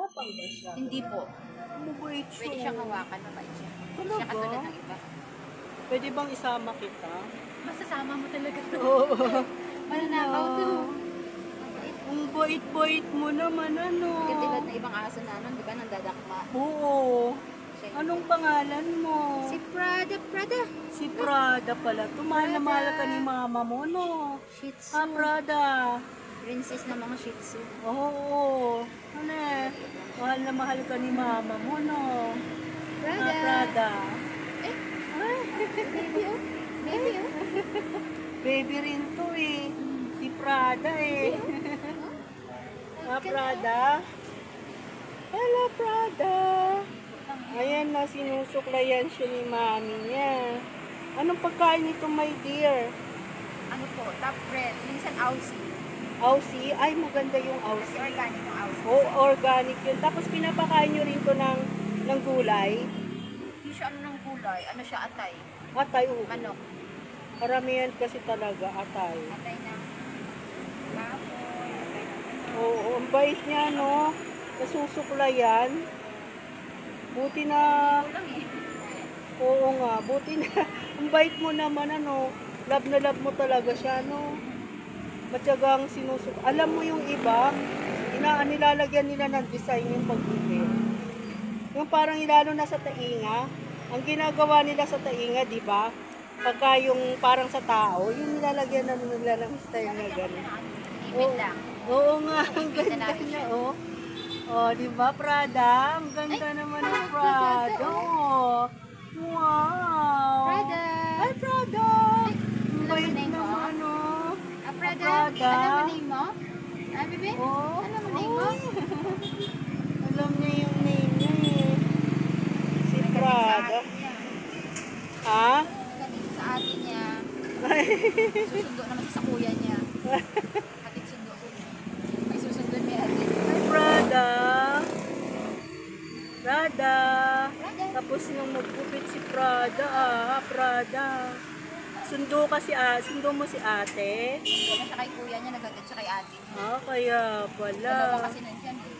Matapang ba siya? Hindi po. Mabait siya. Pwede siyang hawakan, mabait siya. Hindi siya Talaga? katulad ng iba. Pwede bang isama kita? Masasama mo talaga to. Oo. Mananakaw to. Ang bait-bait mo naman, ano? Katulad na ibang aso namin, di ba, nandadakma. Oo. Siya hindi. Anong pangalan mo? Si Prada, Prada. Si Prada pala. Mahal na mahal ka ni mama mo, no? Shih Tzu. Ah, Prada. Princess na mga Shih Tzu. Oo. Ano eh? Mahal na mahal ka ni mama mo, no? Prada. Ah, Prada. Eh, Ay, baby oh. Baby oh. baby rin to eh. Si Prada eh. Ah, Prada. Hello, Prada. Ayan na, sinusuklayan siya ni mami niya. Anong pagkain nito, my dear? Ano po, top bread. Minsan Aussie. Aussie? Ay, maganda yung Kasi Aussie. organic yung Aussie. Oh, organic yun. Tapos pinapakain nyo rin to ng gulay. Hindi siya ano ng gulay. Ano siya, atay. Atay, Manok. karamihan kasi talaga atay. Atay ng baboy. Atay ng Oo, ang bait niya, no? Nasusuklayan. Buti na, lang eh. oo nga, buti na. Ang bait mo naman, ano? Love na love mo talaga siya, no? Matyagang alam mo yung iba, nilalagyan nila ng design yung pagiging. Yung parang lalo na sa tainga, ang ginagawa nila sa tainga, di ba? Pagka yung parang sa tao, yung nilalagyan na nila ng style na gano'n. Ipit lang. Oo nga, ang Ipit ganda na namin niya, siya. oh. Oh, di ba, Prada? Ang ganda naman ng Prada. Oh. Wow. Prada. Ay, Prada. Ang Alam mo bait name mo? naman, oh. Prada. Prada. Alam mo name mo? Ah, bebe? Oh. Alam mo name mo? Ay. Alam niya yung name niya, eh. Si Prada. Ha? Ganito sa atin niya. Ay. Susundo naman siya sa kuya niya. Hatid sundo. May susundo niya hatid. Ay, Prada. Prada. Prada. Tapos nung magpupit si Prada, Prada. Sundo mo si ate. Wala siya kay kuya niya, naghatid siya kay ate. Ah, kaya pala. Dalawa kasi nandiyan eh.